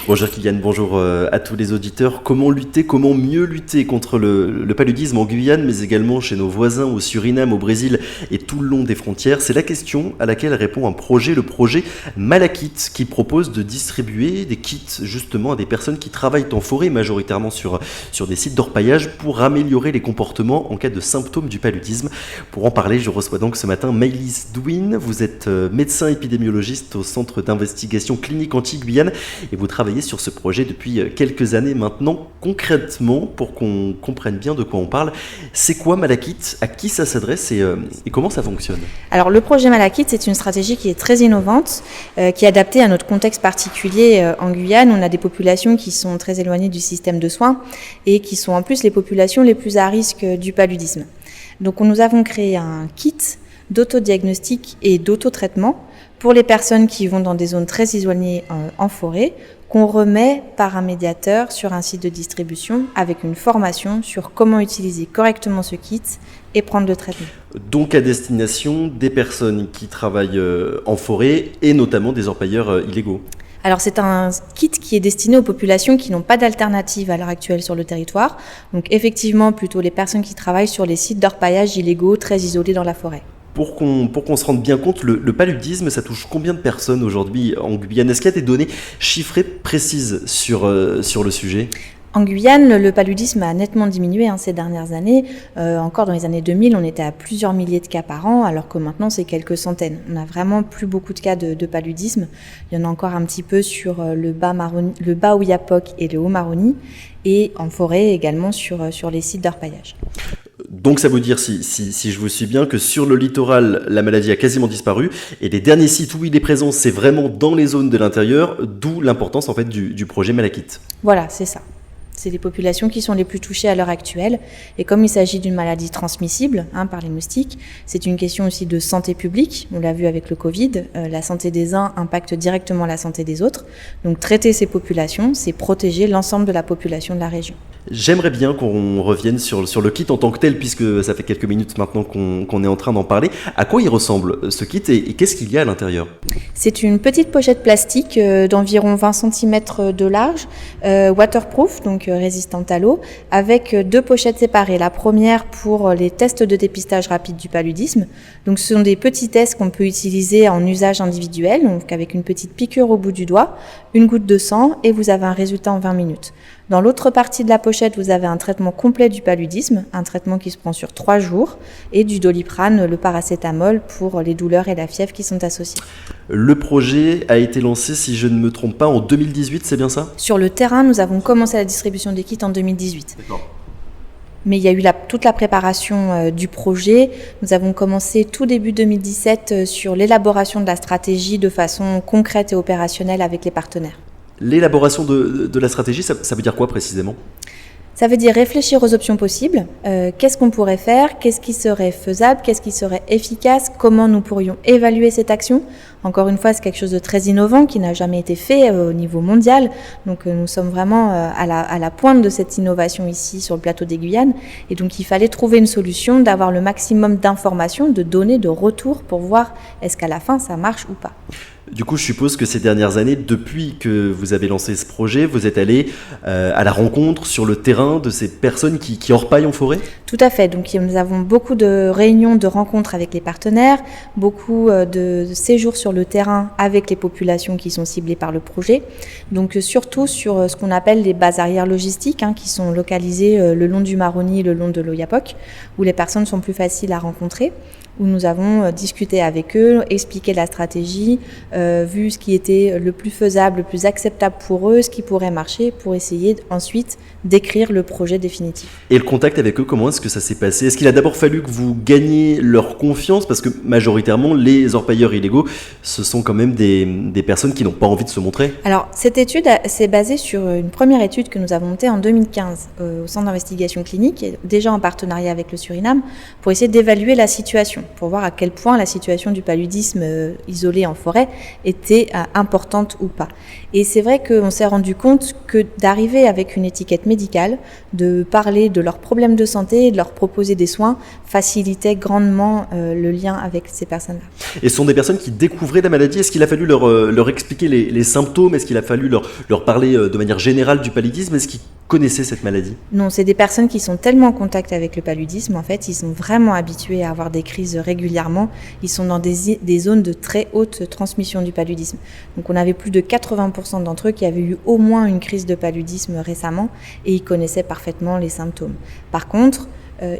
Bonjour Kylian, bonjour à tous les auditeurs. Comment lutter, comment mieux lutter contre le paludisme en Guyane, mais également chez nos voisins au Suriname, au Brésil et tout le long des frontières? C'est la question à laquelle répond un projet, le projet Malakit, qui propose de distribuer des kits justement à des personnes qui travaillent en forêt, majoritairement sur des sites d'orpaillage, pour améliorer les comportements en cas de symptômes du paludisme. Pour en parler, je reçois donc ce matin Maëlys Douine. Vous êtes médecin épidémiologiste au Centre d'investigation clinique anti-Guyane et vous travaillez sur ce projet depuis quelques années maintenant. Concrètement, pour qu'on comprenne bien de quoi on parle, c'est quoi Malakit, à qui ça s'adresse et comment ça fonctionne? Alors le projet Malakit, c'est une stratégie qui est très innovante, qui est adaptée à notre contexte particulier en Guyane. On a des populations qui sont très éloignées du système de soins et qui sont en plus les populations les plus à risque du paludisme. Donc nous avons créé un kit d'autodiagnostic et d'autotraitement pour les personnes qui vont dans des zones très isolées en forêt, qu'on remet par un médiateur sur un site de distribution avec une formation sur comment utiliser correctement ce kit et prendre le traitement. Donc à destination des personnes qui travaillent en forêt et notamment des orpailleurs illégaux. Alors c'est un kit qui est destiné aux populations qui n'ont pas d'alternative à l'heure actuelle sur le territoire. Donc effectivement plutôt les personnes qui travaillent sur les sites d'orpaillage illégaux très isolés dans la forêt. Pour qu'on se rende bien compte, le paludisme, ça touche combien de personnes aujourd'hui en Guyane? Est-ce qu'il y a des données chiffrées précises sur le sujet? En Guyane, le paludisme a nettement diminué ces dernières années. Encore dans les années 2000, on était à plusieurs milliers de cas par an, alors que maintenant, c'est quelques centaines. On n'a vraiment plus beaucoup de cas de paludisme. Il y en a encore un petit peu sur le bas Oyapock et le Haut-Maroni, et en forêt également sur les sites d'orpaillage. Donc ça veut dire, si je vous suis bien, que sur le littoral, la maladie a quasiment disparu, et les derniers sites où il est présent, c'est vraiment dans les zones de l'intérieur, d'où l'importance en fait du projet Malakit. Voilà, c'est ça. C'est les populations qui sont les plus touchées à l'heure actuelle. Et comme il s'agit d'une maladie transmissible par les moustiques, c'est une question aussi de santé publique. On l'a vu avec le Covid, la santé des uns impacte directement la santé des autres. Donc traiter ces populations, c'est protéger l'ensemble de la population de la région. J'aimerais bien qu'on revienne sur le kit en tant que tel, puisque ça fait quelques minutes maintenant qu'on est en train d'en parler. À quoi il ressemble ce kit et qu'est-ce qu'il y a à l'intérieur? C'est une petite pochette plastique d'environ 20 cm de large, waterproof, donc résistante à l'eau, avec deux pochettes séparées. La première pour les tests de dépistage rapide du paludisme. Donc ce sont des petits tests qu'on peut utiliser en usage individuel, donc avec une petite piqûre au bout du doigt, une goutte de sang et vous avez un résultat en 20 minutes. Dans l'autre partie de la pochette, vous avez un traitement complet du paludisme, un traitement qui se prend sur 3 jours, et du Doliprane, le paracétamol, pour les douleurs et la fièvre qui sont associées. Le projet a été lancé, si je ne me trompe pas, en 2018, c'est bien ça? Sur le terrain, nous avons commencé la distribution des kits en 2018. D'accord. Mais il y a eu toute la préparation du projet. Nous avons commencé tout début 2017 sur l'élaboration de la stratégie de façon concrète et opérationnelle avec les partenaires. L'élaboration de la stratégie, ça veut dire quoi précisément? Ça veut dire réfléchir aux options possibles. Qu'est-ce qu'on pourrait faire? Qu'est-ce qui serait faisable? Qu'est-ce qui serait efficace? Comment nous pourrions évaluer cette action? Encore une fois, c'est quelque chose de très innovant qui n'a jamais été fait au niveau mondial. Donc nous sommes vraiment à la pointe de cette innovation ici sur le plateau des Guyanes. Et donc il fallait trouver une solution, d'avoir le maximum d'informations, de données, de retours pour voir est-ce qu'à la fin ça marche ou pas. Du coup, je suppose que ces dernières années, depuis que vous avez lancé ce projet, vous êtes allé à la rencontre sur le terrain de ces personnes qui orpaillent en forêt? Tout à fait. Donc nous avons beaucoup de réunions, de rencontres avec les partenaires, beaucoup de séjours sur le terrain avec les populations qui sont ciblées par le projet. Donc surtout sur ce qu'on appelle les bases arrières logistiques, qui sont localisées le long du Maroni, le long de l'Oyapock, où les personnes sont plus faciles à rencontrer, où nous avons discuté avec eux, expliqué la stratégie, vu ce qui était le plus faisable, le plus acceptable pour eux, ce qui pourrait marcher, pour essayer ensuite d'écrire le projet définitif. Et le contact avec eux, comment est-ce que ça s'est passé? Est-ce qu'il a d'abord fallu que vous gagniez leur confiance? Parce que majoritairement, les orpailleurs illégaux, ce sont quand même des personnes qui n'ont pas envie de se montrer. Alors, cette étude s'est basée sur une première étude que nous avons montée en 2015 au Centre d'investigation clinique, déjà en partenariat avec le Suriname, pour essayer d'évaluer la situation. pour voir à quel point la situation du paludisme isolé en forêt était importante ou pas. Et c'est vrai qu'on s'est rendu compte que d'arriver avec une étiquette médicale, de parler de leurs problèmes de santé et de leur proposer des soins facilitait grandement le lien avec ces personnes-là. Et ce sont des personnes qui découvraient la maladie. Est-ce qu'il a fallu leur expliquer les symptômes? Est-ce qu'il a fallu leur parler de manière générale du paludisme? Est-ce qu'ils connaissaient cette maladie? Non, c'est des personnes qui sont tellement en contact avec le paludisme, en fait, ils sont vraiment habitués à avoir des crises régulièrement. Ils sont dans des zones de très haute transmission du paludisme. Donc on avait plus de 80% d'entre eux qui avaient eu au moins une crise de paludisme récemment et ils connaissaient parfaitement les symptômes. Par contre,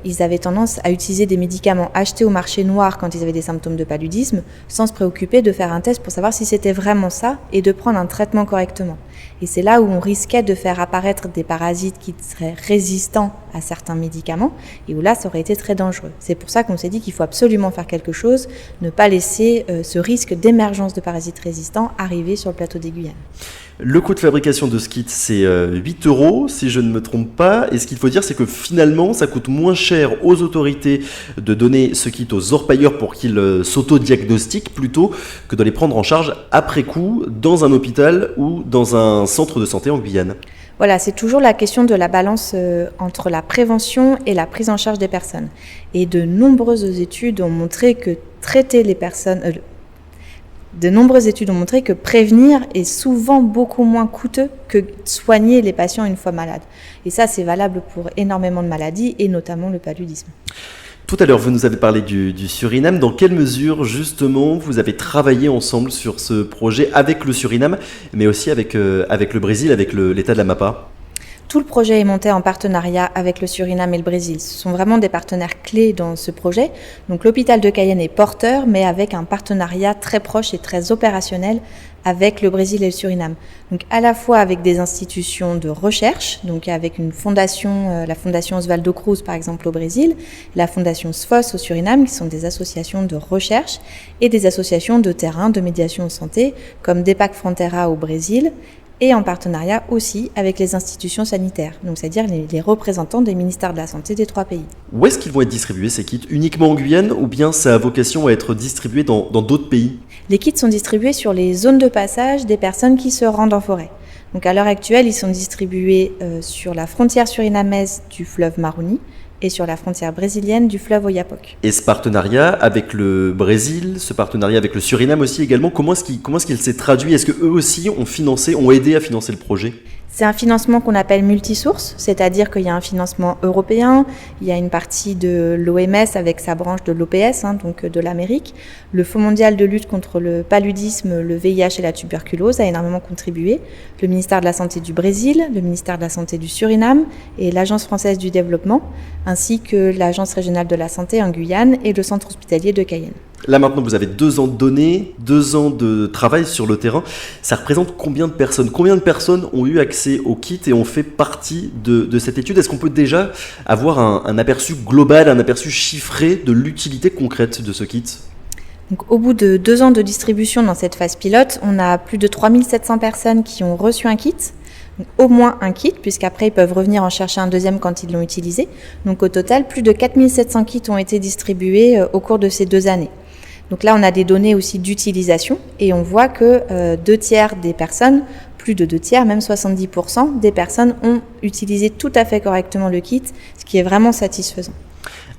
ils avaient tendance à utiliser des médicaments achetés au marché noir quand ils avaient des symptômes de paludisme, sans se préoccuper de faire un test pour savoir si c'était vraiment ça et de prendre un traitement correctement. Et c'est là où on risquait de faire apparaître des parasites qui seraient résistants à certains médicaments et où là, ça aurait été très dangereux. C'est pour ça qu'on s'est dit qu'il faut absolument faire quelque chose, ne pas laisser ce risque d'émergence de parasites résistants arriver sur le plateau des Guyanes. Le coût de fabrication de ce kit, c'est 8 €, si je ne me trompe pas. Et ce qu'il faut dire, c'est que finalement, ça coûte moins cher aux autorités de donner ce kit aux orpailleurs pour qu'ils s'auto-diagnostiquent plutôt que de les prendre en charge après coup dans un hôpital ou dans un centre de santé en Guyane. Voilà, c'est toujours la question de la balance entre la prévention et la prise en charge des personnes. Et de nombreuses études ont montré que traiter les personnes... De nombreuses études ont montré que prévenir est souvent beaucoup moins coûteux que soigner les patients une fois malades. Et ça, c'est valable pour énormément de maladies et notamment le paludisme. Tout à l'heure, vous nous avez parlé du Suriname. Dans quelle mesure, justement, vous avez travaillé ensemble sur ce projet avec le Suriname, mais aussi avec le Brésil, avec l'État de l'Amapá? Tout le projet est monté en partenariat avec le Suriname et le Brésil. Ce sont vraiment des partenaires clés dans ce projet. Donc l'hôpital de Cayenne est porteur, mais avec un partenariat très proche et très opérationnel avec le Brésil et le Suriname. Donc à la fois avec des institutions de recherche, donc avec une fondation, la fondation Osvaldo Cruz par exemple au Brésil, la fondation SFOS au Suriname, qui sont des associations de recherche, et des associations de terrain, de médiation en santé, comme DEPAC Frontera au Brésil, et en partenariat aussi avec les institutions sanitaires, donc c'est-à-dire les représentants des ministères de la Santé des 3 pays. Où est-ce qu'ils vont être distribués ces kits? Uniquement en Guyane ou bien ça a vocation à être distribué dans d'autres pays? Les kits sont distribués sur les zones de passage des personnes qui se rendent en forêt. Donc à l'heure actuelle, ils sont distribués sur la frontière surinamaise du fleuve Maroni et sur la frontière brésilienne du fleuve Oyapock. Et ce partenariat avec le Brésil, ce partenariat avec le Suriname aussi également, comment est-ce qu'il s'est traduit? Est-ce qu'eux aussi ont aidé à financer le projet? C'est un financement qu'on appelle multisource, c'est-à-dire qu'il y a un financement européen, il y a une partie de l'OMS avec sa branche de l'OPS, donc de l'Amérique. Le Fonds mondial de lutte contre le paludisme, le VIH et la tuberculose a énormément contribué. Le ministère de la Santé du Brésil, le ministère de la Santé du Suriname et l'Agence française du développement, ainsi que l'Agence régionale de la santé en Guyane et le centre hospitalier de Cayenne. Là maintenant, vous avez 2 ans de données, 2 ans de travail sur le terrain. Ça représente combien de personnes? Combien de personnes ont eu accès au kit et ont fait partie de cette étude? Est-ce qu'on peut déjà avoir un aperçu global, un aperçu chiffré de l'utilité concrète de ce kit? Donc, au bout de 2 ans de distribution dans cette phase pilote, on a plus de 3700 personnes qui ont reçu un kit. Donc, au moins un kit, puisqu'après ils peuvent revenir en chercher un deuxième quand ils l'ont utilisé. Donc au total, plus de 4700 kits ont été distribués au cours de ces 2 années. Donc là, on a des données aussi d'utilisation et on voit que 2 tiers des personnes, plus de 2 tiers, même 70% des personnes ont utilisé tout à fait correctement le kit, ce qui est vraiment satisfaisant.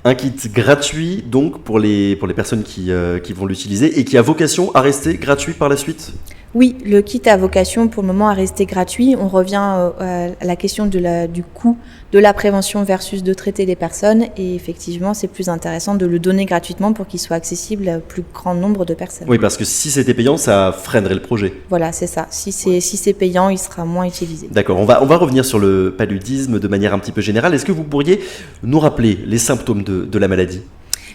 Un kit gratuit donc pour les personnes qui vont l'utiliser et qui a vocation à rester gratuit par la suite? Oui, le kit a vocation pour le moment à rester gratuit. On revient à la question du coût de la prévention versus de traiter les personnes. Et effectivement, c'est plus intéressant de le donner gratuitement pour qu'il soit accessible au plus grand nombre de personnes. Oui, parce que si c'était payant, ça freinerait le projet. Voilà, c'est ça. Si c'est payant, il sera moins utilisé. D'accord, on va revenir sur le paludisme de manière un petit peu générale. Est-ce que vous pourriez nous rappeler les symptômes de la maladie?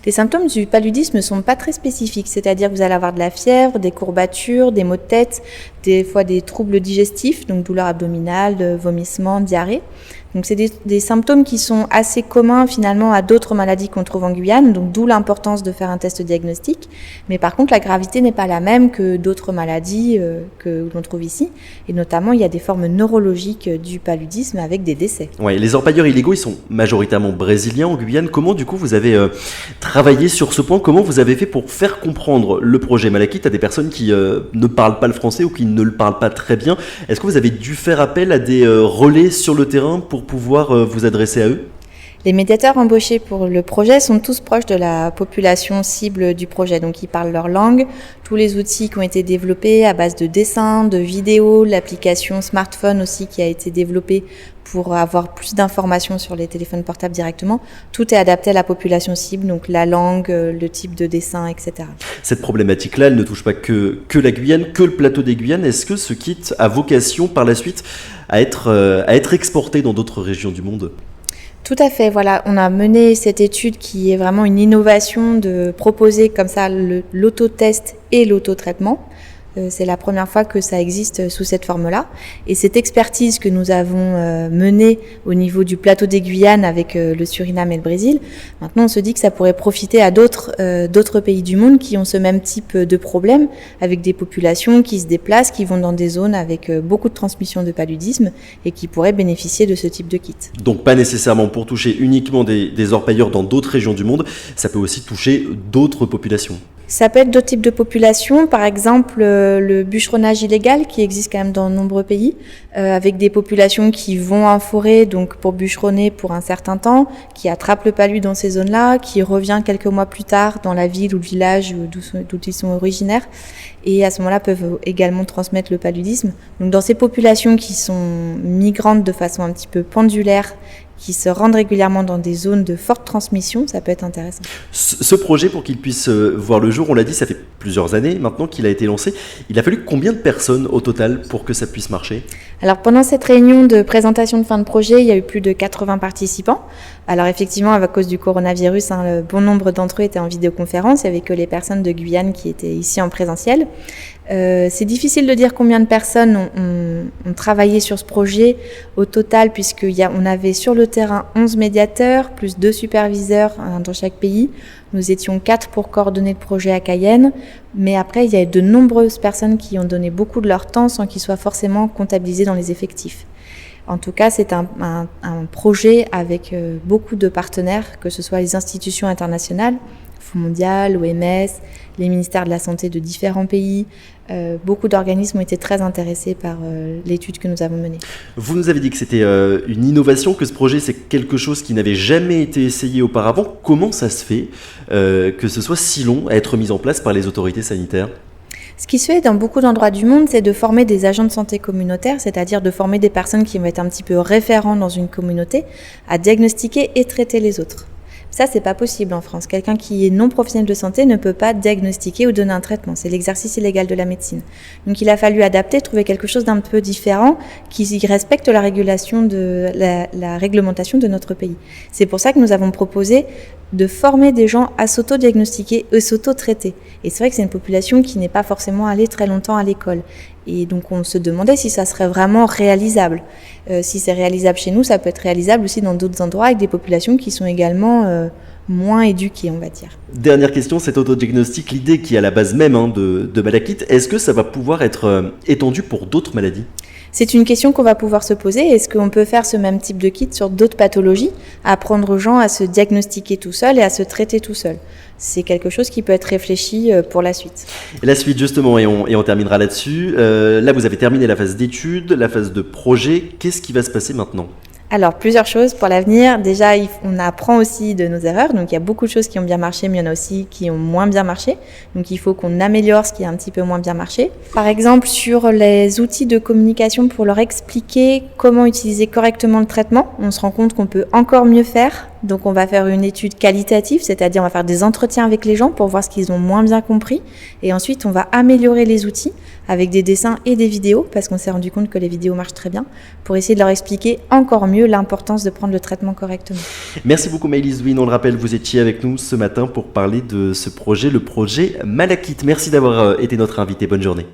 Les symptômes du paludisme ne sont pas très spécifiques, c'est-à-dire que vous allez avoir de la fièvre, des courbatures, des maux de tête, des fois des troubles digestifs, donc douleurs abdominales, vomissements, diarrhée. Donc c'est des symptômes qui sont assez communs finalement à d'autres maladies qu'on trouve en Guyane, donc d'où l'importance de faire un test diagnostique. Mais par contre, la gravité n'est pas la même que d'autres maladies que l'on trouve ici. Et notamment, il y a des formes neurologiques du paludisme avec des décès. Ouais, les orpailleurs illégaux, ils sont majoritairement brésiliens en Guyane. Comment du coup vous avez travaillé sur ce point? Comment vous avez fait pour faire comprendre le projet Malakith à des personnes qui ne parlent pas le français ou qui ne le parlent pas très bien? Est-ce que vous avez dû faire appel à des relais sur le terrain pour pouvoir vous adresser à eux? Les médiateurs embauchés pour le projet sont tous proches de la population cible du projet, donc ils parlent leur langue. Tous les outils qui ont été développés à base de dessins, de vidéos, l'application smartphone aussi qui a été développée pour avoir plus d'informations sur les téléphones portables directement, tout est adapté à la population cible, donc la langue, le type de dessin, etc. Cette problématique-là, elle ne touche pas que la Guyane, que le plateau des Guyanes. Est-ce que ce kit a vocation par la suite à être exporté dans d'autres régions du monde ? Tout à fait, voilà, on a mené cette étude qui est vraiment une innovation de proposer comme ça l'autotest et l'autotraitement. C'est la première fois que ça existe sous cette forme-là. Et cette expertise que nous avons menée au niveau du plateau des Guyanes avec le Suriname et le Brésil, maintenant on se dit que ça pourrait profiter à d'autres pays du monde qui ont ce même type de problème, avec des populations qui se déplacent, qui vont dans des zones avec beaucoup de transmission de paludisme et qui pourraient bénéficier de ce type de kit. Donc pas nécessairement pour toucher uniquement des orpailleurs dans d'autres régions du monde, ça peut aussi toucher d'autres populations. Ça peut être d'autres types de populations, par exemple le bûcheronnage illégal qui existe quand même dans de nombreux pays, avec des populations qui vont en forêt donc pour bûcheronner pour un certain temps, qui attrapent le palud dans ces zones-là, qui revient quelques mois plus tard dans la ville ou le village d'où ils sont originaires, et à ce moment-là peuvent également transmettre le paludisme. Donc dans ces populations qui sont migrantes de façon un petit peu pendulaire, qui se rendent régulièrement dans des zones de forte transmission, ça peut être intéressant. Ce projet, pour qu'il puisse voir le jour, on l'a dit, ça fait plusieurs années maintenant qu'il a été lancé. Il a fallu combien de personnes au total pour que ça puisse marcher ? Alors pendant cette réunion de présentation de fin de projet, il y a eu plus de 80 participants. Alors effectivement, à cause du coronavirus, le bon nombre d'entre eux étaient en vidéoconférence. Il n'y avait que les personnes de Guyane qui étaient ici en présentiel. C'est difficile de dire combien de personnes ont travaillé sur ce projet au total, puisqu'on avait sur le terrain 11 médiateurs, plus 2 superviseurs dans chaque pays. Nous étions 4 pour coordonner le projet à Cayenne, mais après, il y a de nombreuses personnes qui ont donné beaucoup de leur temps sans qu'ils soient forcément comptabilisés dans les effectifs. En tout cas, c'est un projet avec beaucoup de partenaires, que ce soit les institutions internationales, Fonds mondial, OMS, les ministères de la Santé de différents pays. Beaucoup d'organismes ont été très intéressés par l'étude que nous avons menée. Vous nous avez dit que c'était une innovation, que ce projet c'est quelque chose qui n'avait jamais été essayé auparavant. Comment ça se fait que ce soit si long à être mis en place par les autorités sanitaires ? Ce qui se fait dans beaucoup d'endroits du monde, c'est de former des agents de santé communautaires, c'est-à-dire de former des personnes qui vont être un petit peu référents dans une communauté à diagnostiquer et traiter les autres. Ça, c'est pas possible en France. Quelqu'un qui est non professionnel de santé ne peut pas diagnostiquer ou donner un traitement. C'est l'exercice illégal de la médecine. Donc, il a fallu adapter, trouver quelque chose d'un peu différent qui respecte la régulation la réglementation de notre pays. C'est pour ça que nous avons proposé de former des gens à s'auto-diagnostiquer et s'auto-traiter. Et c'est vrai que c'est une population qui n'est pas forcément allée très longtemps à l'école. Et donc on se demandait si ça serait vraiment réalisable. Si c'est réalisable chez nous, ça peut être réalisable aussi dans d'autres endroits avec des populations qui sont également moins éduquées, on va dire. Dernière question, cet autodiagnostic, l'idée qui est à la base même de Malakith, est-ce que ça va pouvoir être étendu pour d'autres maladies ? C'est une question qu'on va pouvoir se poser. Est-ce qu'on peut faire ce même type de kit sur d'autres pathologies, apprendre aux gens à se diagnostiquer tout seul et à se traiter tout seul ? C'est quelque chose qui peut être réfléchi pour la suite. Et la suite justement, et on terminera là-dessus. Là, vous avez terminé la phase d'étude, la phase de projet. Qu'est-ce qui va se passer maintenant ? Alors, plusieurs choses pour l'avenir. Déjà, on apprend aussi de nos erreurs. Donc, il y a beaucoup de choses qui ont bien marché, mais il y en a aussi qui ont moins bien marché. Donc, il faut qu'on améliore ce qui a un petit peu moins bien marché. Par exemple, sur les outils de communication pour leur expliquer comment utiliser correctement le traitement, on se rend compte qu'on peut encore mieux faire. Donc, on va faire une étude qualitative, c'est-à-dire on va faire des entretiens avec les gens pour voir ce qu'ils ont moins bien compris. Et ensuite, on va améliorer les outils avec des dessins et des vidéos, parce qu'on s'est rendu compte que les vidéos marchent très bien, pour essayer de leur expliquer encore mieux l'importance de prendre le traitement correctement. Merci beaucoup Maëlys Douine, on le rappelle, vous étiez avec nous ce matin pour parler de ce projet, le projet Malakith. Merci d'avoir été notre invité, bonne journée.